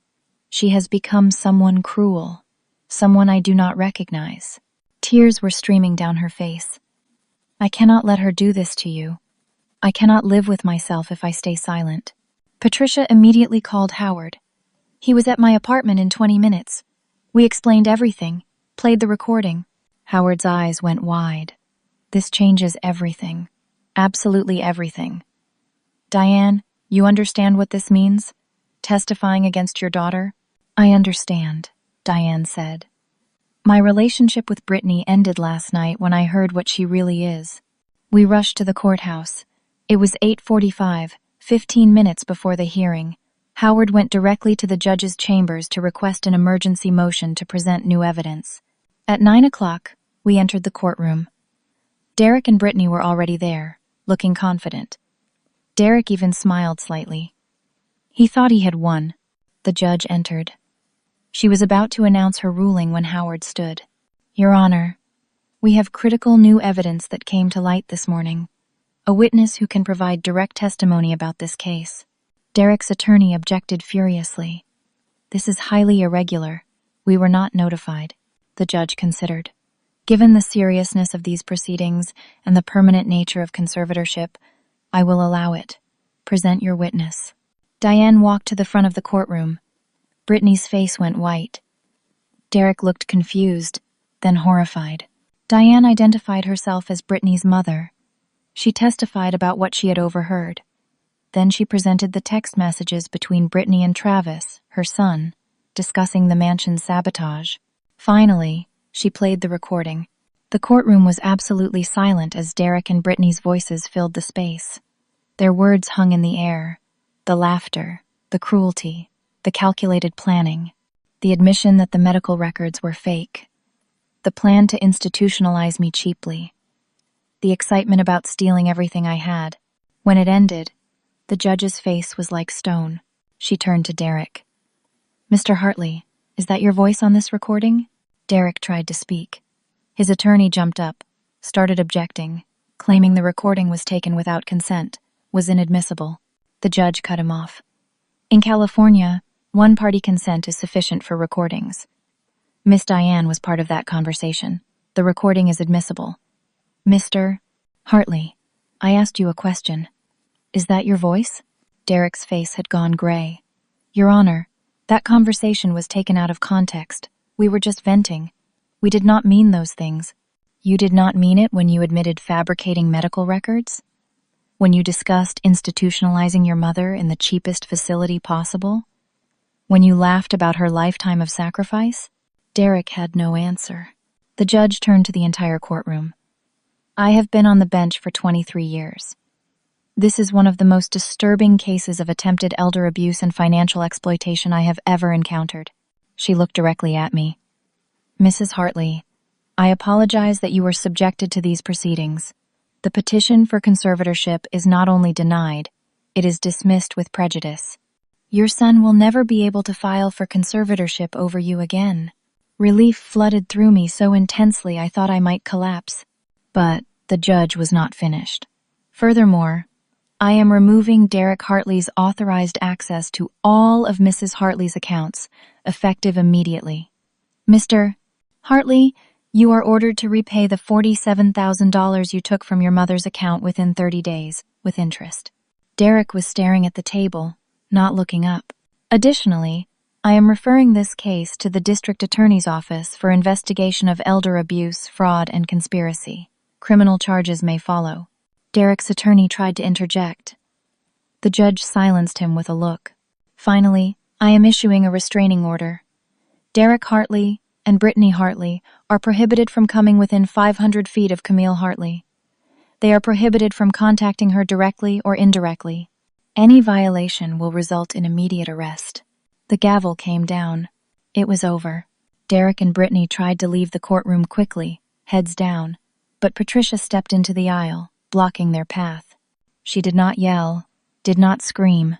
She has become someone cruel, someone I do not recognize. Tears were streaming down her face. I cannot let her do this to you. I cannot live with myself if I stay silent. Patricia immediately called Howard. He was at my apartment in 20 minutes. We explained everything, played the recording. Howard's eyes went wide. This changes everything. Absolutely everything. Diane, you understand what this means? Testifying against your daughter? I understand, Diane said. My relationship with Brittany ended last night when I heard what she really is. We rushed to the courthouse. It was 8:45, 15 minutes before the hearing. Howard went directly to the judge's chambers to request an emergency motion to present new evidence. At 9 o'clock, we entered the courtroom. Derek and Brittany were already there, looking confident. Derek even smiled slightly. He thought he had won. The judge entered. She was about to announce her ruling when Howard stood. "Your Honor, we have critical new evidence that came to light this morning. A witness who can provide direct testimony about this case." Derek's attorney objected furiously. "This is highly irregular. We were not notified." The judge considered. "Given the seriousness of these proceedings and the permanent nature of conservatorship, I will allow it. Present your witness." Diane walked to the front of the courtroom. Brittany's face went white. Derek looked confused, then horrified. Diane identified herself as Brittany's mother. She testified about what she had overheard. Then she presented the text messages between Brittany and Travis, her son, discussing the mansion's sabotage. Finally, she played the recording. The courtroom was absolutely silent as Derek and Brittany's voices filled the space. Their words hung in the air. The laughter, the cruelty, the calculated planning, the admission that the medical records were fake, the plan to institutionalize me cheaply, the excitement about stealing everything I had. When it ended, the judge's face was like stone. She turned to Derek. "Mr. Hartley, is that your voice on this recording?" Derek tried to speak. His attorney jumped up, started objecting, claiming the recording was taken without consent, was inadmissible. The judge cut him off. "In California, one-party consent is sufficient for recordings. Miss Diane was part of that conversation. The recording is admissible." "Mr. Hartley, I asked you a question. Is that your voice?" Derek's face had gone gray. "Your Honor, that conversation was taken out of context. We were just venting. We did not mean those things." "You did not mean it when you admitted fabricating medical records? When you discussed institutionalizing your mother in the cheapest facility possible? When you laughed about her lifetime of sacrifice?" Derek had no answer. The judge turned to the entire courtroom. "I have been on the bench for 23 years. This is one of the most disturbing cases of attempted elder abuse and financial exploitation I have ever encountered." She looked directly at me. "Mrs. Hartley, I apologize that you were subjected to these proceedings. The petition for conservatorship is not only denied, it is dismissed with prejudice. Your son will never be able to file for conservatorship over you again." Relief flooded through me so intensely I thought I might collapse. But the judge was not finished. "Furthermore, I am removing Derek Hartley's authorized access to all of Mrs. Hartley's accounts, effective immediately. Mr. Hartley, you are ordered to repay the $47,000 you took from your mother's account within 30 days, with interest." Derek was staring at the table, not looking up. "Additionally, I am referring this case to the District Attorney's Office for investigation of elder abuse, fraud, and conspiracy. Criminal charges may follow." Derek's attorney tried to interject. The judge silenced him with a look. "Finally, I am issuing a restraining order. Derek Hartley and Brittany Hartley are prohibited from coming within 500 feet of Camille Hartley. They are prohibited from contacting her directly or indirectly. Any violation will result in immediate arrest." The gavel came down. It was over. Derek and Brittany tried to leave the courtroom quickly, heads down, but Patricia stepped into the aisle, blocking their path. She did not yell, did not scream,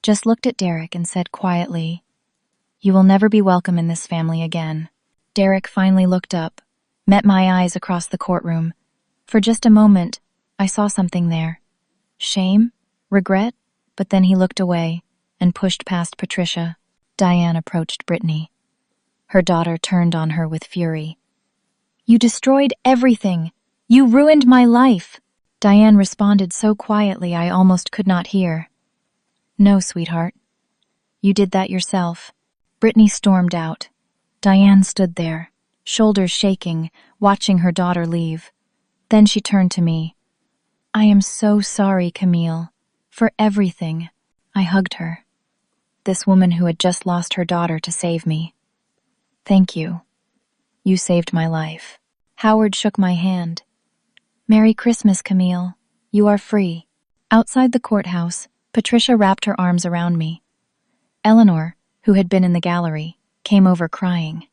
just looked at Derek and said quietly, "You will never be welcome in this family again." Derek finally looked up, met my eyes across the courtroom. For just a moment, I saw something there. Shame? Regret? But then he looked away and pushed past Patricia. Diane approached Brittany. Her daughter turned on her with fury. "You destroyed everything! You ruined my life!" Diane responded so quietly I almost could not hear. "No, sweetheart. You did that yourself." Brittany stormed out. Diane stood there, shoulders shaking, watching her daughter leave. Then she turned to me. "I am so sorry, Camille, for everything." I hugged her. This woman who had just lost her daughter to save me. "Thank you. You saved my life." Howard shook my hand. "Merry Christmas, Camille. You are free." Outside the courthouse, Patricia wrapped her arms around me. Eleanor, who had been in the gallery, came over crying.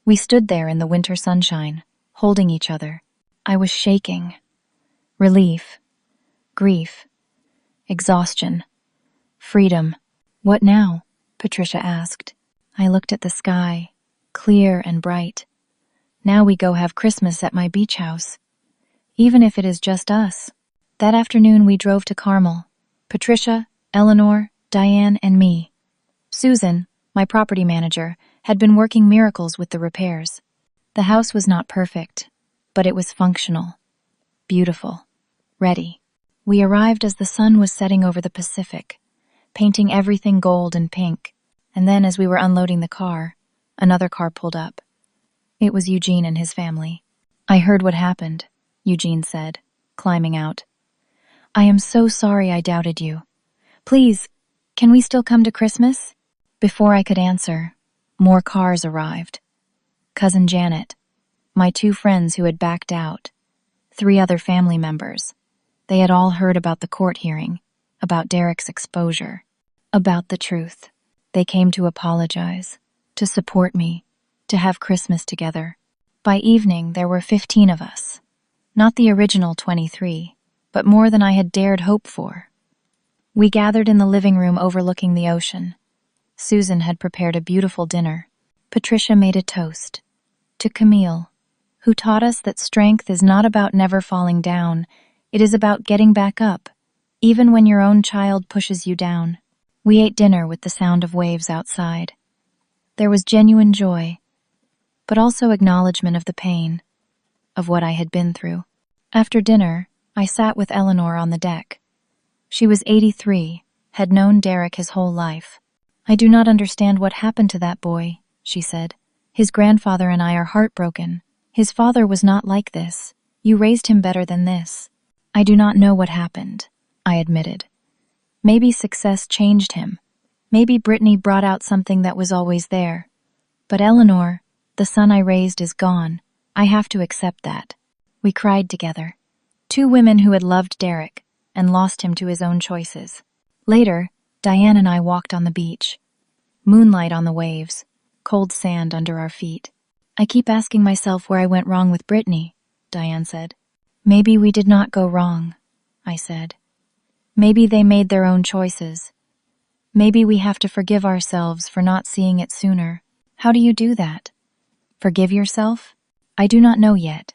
We stood there in the winter sunshine, holding each other. I was shaking. Relief, grief, exhaustion, freedom. What now? Patricia asked. I looked at the sky, clear and bright. Now we go have Christmas at my beach house, even if it is just us. That afternoon we drove to Carmel. Patricia, Eleanor, Diane, and me. Susan, my property manager, had been working miracles with the repairs. The house was not perfect, but it was functional, beautiful, ready. We arrived as the sun was setting over the Pacific, painting everything gold and pink, and then as we were unloading the car, another car pulled up. It was Eugene and his family. I heard what happened, Eugene said, climbing out. I am so sorry I doubted you. Please, can we still come to Christmas? Before I could answer, more cars arrived. Cousin Janet, my 2 friends who had backed out, 3 other family members. They had all heard about the court hearing, about Derek's exposure, about the truth. They came to apologize, to support me, to have Christmas together. By evening, there were 15 of us. Not the original 23, but more than I had dared hope for. We gathered in the living room overlooking the ocean. Susan had prepared a beautiful dinner. Patricia made a toast to Camille, who taught us that strength is not about never falling down, it is about getting back up, even when your own child pushes you down. We ate dinner with the sound of waves outside. There was genuine joy, but also acknowledgement of the pain, of what I had been through. After dinner, I sat with Eleanor on the deck. She was 83, had known Derek his whole life. I do not understand what happened to that boy, she said. His grandfather and I are heartbroken. His father was not like this. You raised him better than this. I do not know what happened, I admitted. Maybe success changed him. Maybe Brittany brought out something that was always there. But Eleanor, the son I raised, is gone. I have to accept that. We cried together. 2 women who had loved Derek and lost him to his own choices. Later, Diane and I walked on the beach. Moonlight on the waves, cold sand under our feet. I keep asking myself where I went wrong with Brittany, Diane said. Maybe we did not go wrong, I said. Maybe they made their own choices. Maybe we have to forgive ourselves for not seeing it sooner. How do you do that? Forgive yourself? I do not know yet.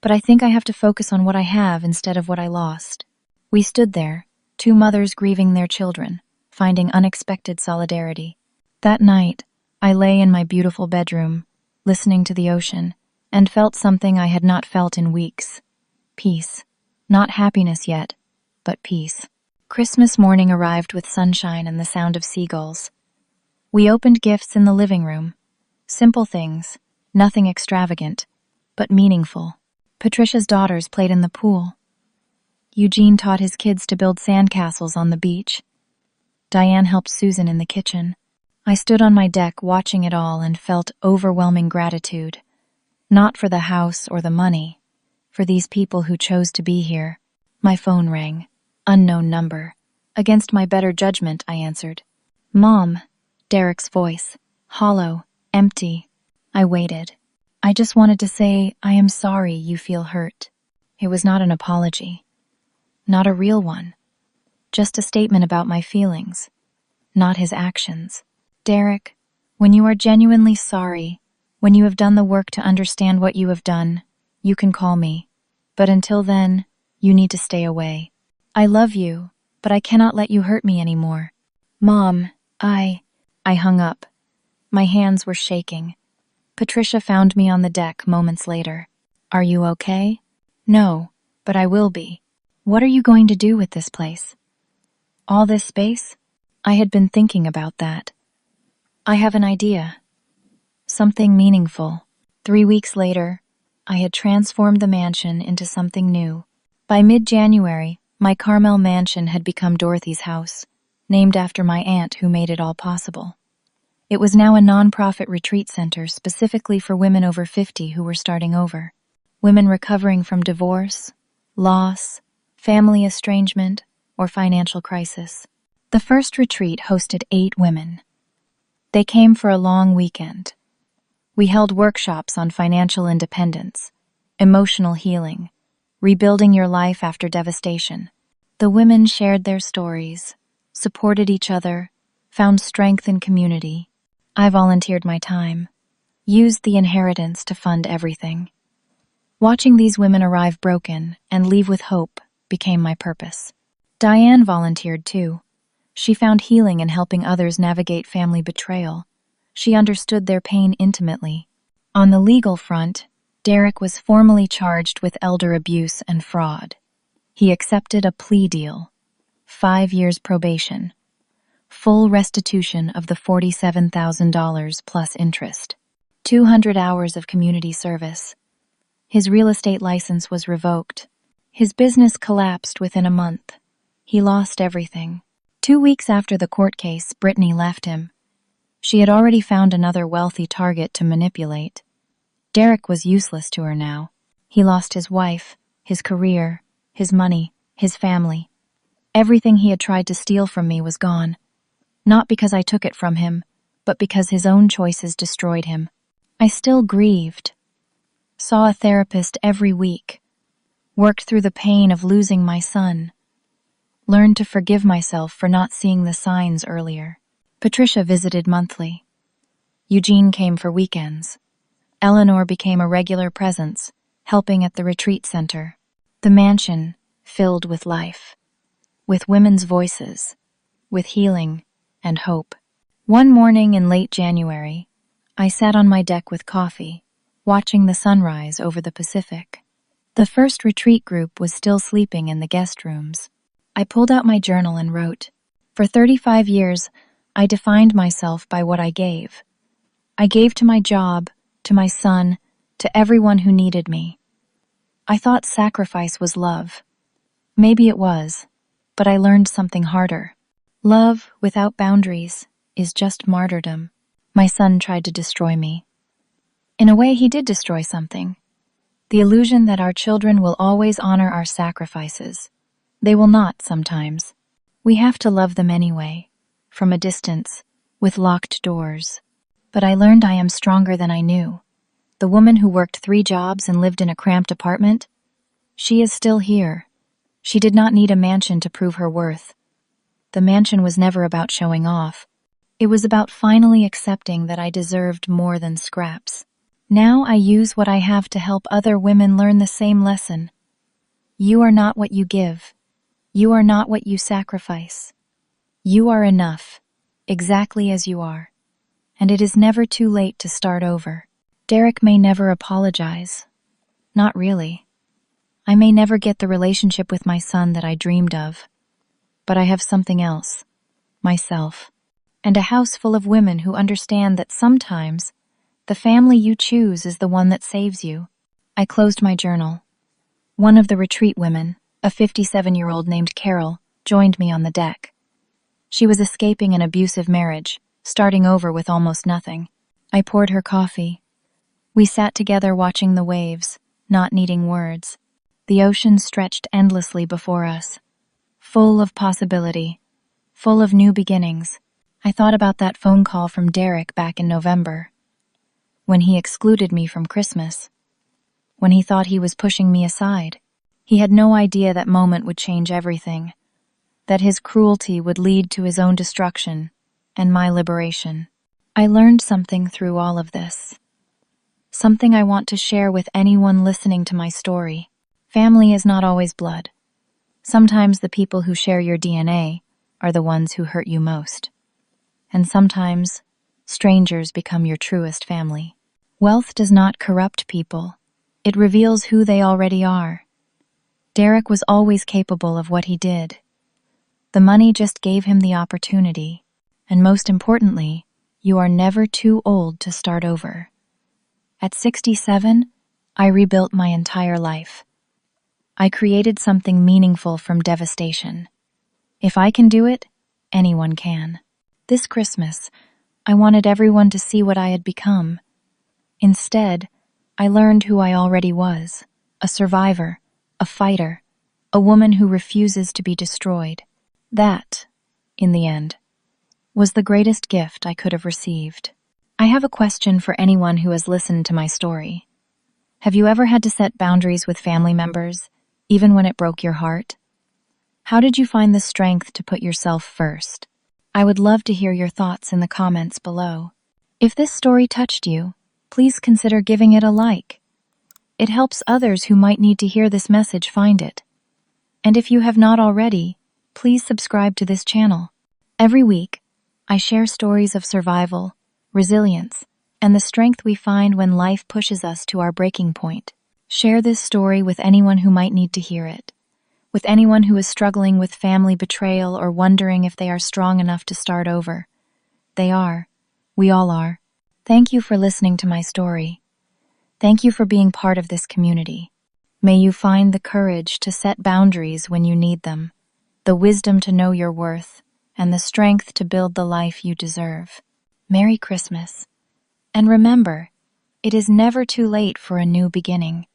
But I think I have to focus on what I have instead of what I lost. We stood there, 2 mothers grieving their children, finding unexpected solidarity. That night, I lay in my beautiful bedroom, listening to the ocean, and felt something I had not felt in weeks. Peace. Not happiness yet, but peace. Christmas morning arrived with sunshine and the sound of seagulls. We opened gifts in the living room. Simple things, nothing extravagant, but meaningful. Patricia's daughters played in the pool. Eugene taught his kids to build sandcastles on the beach. Diane helped Susan in the kitchen. I stood on my deck watching it all and felt overwhelming gratitude. Not for the house or the money, for these people who chose to be here. My phone rang. Unknown number. Against my better judgment, I answered. Mom, Derek's voice. Hollow, empty. I waited. I just wanted to say, I am sorry you feel hurt. It was not an apology. Not a real one. Just a statement about my feelings, not his actions. Derek, when you are genuinely sorry, when you have done the work to understand what you have done, you can call me. But until then, you need to stay away. I love you, but I cannot let you hurt me anymore. Mom, I hung up. My hands were shaking. Patricia found me on the deck moments later. Are you okay? No, but I will be. What are you going to do with this place? All this space? I had been thinking about that. I have an idea. Something meaningful. 3 weeks later, I had transformed the mansion into something new. By mid-January, my Carmel mansion had become Dorothy's house, named after my aunt who made it all possible. It was now a non-profit retreat center specifically for women over 50 who were starting over. Women recovering from divorce, loss, family estrangement, or financial crisis. The first retreat hosted 8 women. They came for a long weekend. We held workshops on financial independence, emotional healing, rebuilding your life after devastation. The women shared their stories, supported each other, found strength in community. I volunteered my time, used the inheritance to fund everything. Watching these women arrive broken and leave with hope became my purpose. Diane volunteered too. She found healing in helping others navigate family betrayal. She understood their pain intimately. On the legal front, Derek was formally charged with elder abuse and fraud. He accepted a plea deal, 5 years probation, full restitution of the $47,000 plus interest, 200 hours of community service. His real estate license was revoked. His business collapsed within a month. He lost everything. 2 weeks after the court case, Brittany left him. She had already found another wealthy target to manipulate. Derek was useless to her now. He lost his wife, his career, his money, his family. Everything he had tried to steal from me was gone. Not because I took it from him, but because his own choices destroyed him. I still grieved. Saw a therapist every week. Worked through the pain of losing my son. Learned to forgive myself for not seeing the signs earlier. Patricia visited monthly. Eugene came for weekends. Eleanor became a regular presence, helping at the retreat center. The mansion filled with life, with women's voices, with healing and hope. One morning in late January, I sat on my deck with coffee, watching the sunrise over the Pacific. The first retreat group was still sleeping in the guest rooms. I pulled out my journal and wrote, "For 35 years, I defined myself by what I gave. I gave to my job, to my son, to everyone who needed me. I thought sacrifice was love. Maybe it was, but I learned something harder. Love without boundaries is just martyrdom." My son tried to destroy me. In a way, he did destroy something. The illusion that our children will always honor our sacrifices. They will not sometimes. We have to love them anyway, from a distance, with locked doors. But I learned I am stronger than I knew. The woman who worked 3 jobs and lived in a cramped apartment, she is still here. She did not need a mansion to prove her worth. The mansion was never about showing off. It was about finally accepting that I deserved more than scraps. Now I use what I have to help other women learn the same lesson. You are not what you give. You are not what you sacrifice. You are enough, exactly as you are. And it is never too late to start over. Derek may never apologize. Not really. I may never get the relationship with my son that I dreamed of. But I have something else. Myself. And a house full of women who understand that sometimes the family you choose is the one that saves you. I closed my journal. One of the retreat women, a 57-year-old named Carol, joined me on the deck. She was escaping an abusive marriage, starting over with almost nothing. I poured her coffee. We sat together watching the waves, not needing words. The ocean stretched endlessly before us, full of possibility, full of new beginnings. I thought about that phone call from Derek back in November, when he excluded me from Christmas, when he thought he was pushing me aside. He had no idea that moment would change everything, that his cruelty would lead to his own destruction and my liberation. I learned something through all of this, something I want to share with anyone listening to my story. Family is not always blood. Sometimes the people who share your DNA are the ones who hurt you most. And sometimes, strangers become your truest family. Wealth does not corrupt people. It reveals who they already are. Derek was always capable of what he did. The money just gave him the opportunity. And most importantly, you are never too old to start over. At 67, I rebuilt my entire life. I created something meaningful from devastation. If I can do it, anyone can. This Christmas, I wanted everyone to see what I had become. Instead, I learned who I already was, a survivor, a fighter, a woman who refuses to be destroyed. That, in the end, was the greatest gift I could have received. I have a question for anyone who has listened to my story. Have you ever had to set boundaries with family members, even when it broke your heart? How did you find the strength to put yourself first? I would love to hear your thoughts in the comments below. If this story touched you, please consider giving it a like. It helps others who might need to hear this message find it. And if you have not already, please subscribe to this channel. Every week, I share stories of survival, resilience, and the strength we find when life pushes us to our breaking point. Share this story with anyone who might need to hear it. With anyone who is struggling with family betrayal or wondering if they are strong enough to start over. They are. We all are. Thank you for listening to my story. Thank you for being part of this community. May you find the courage to set boundaries when you need them, the wisdom to know your worth, and the strength to build the life you deserve. Merry Christmas. And remember, it is never too late for a new beginning.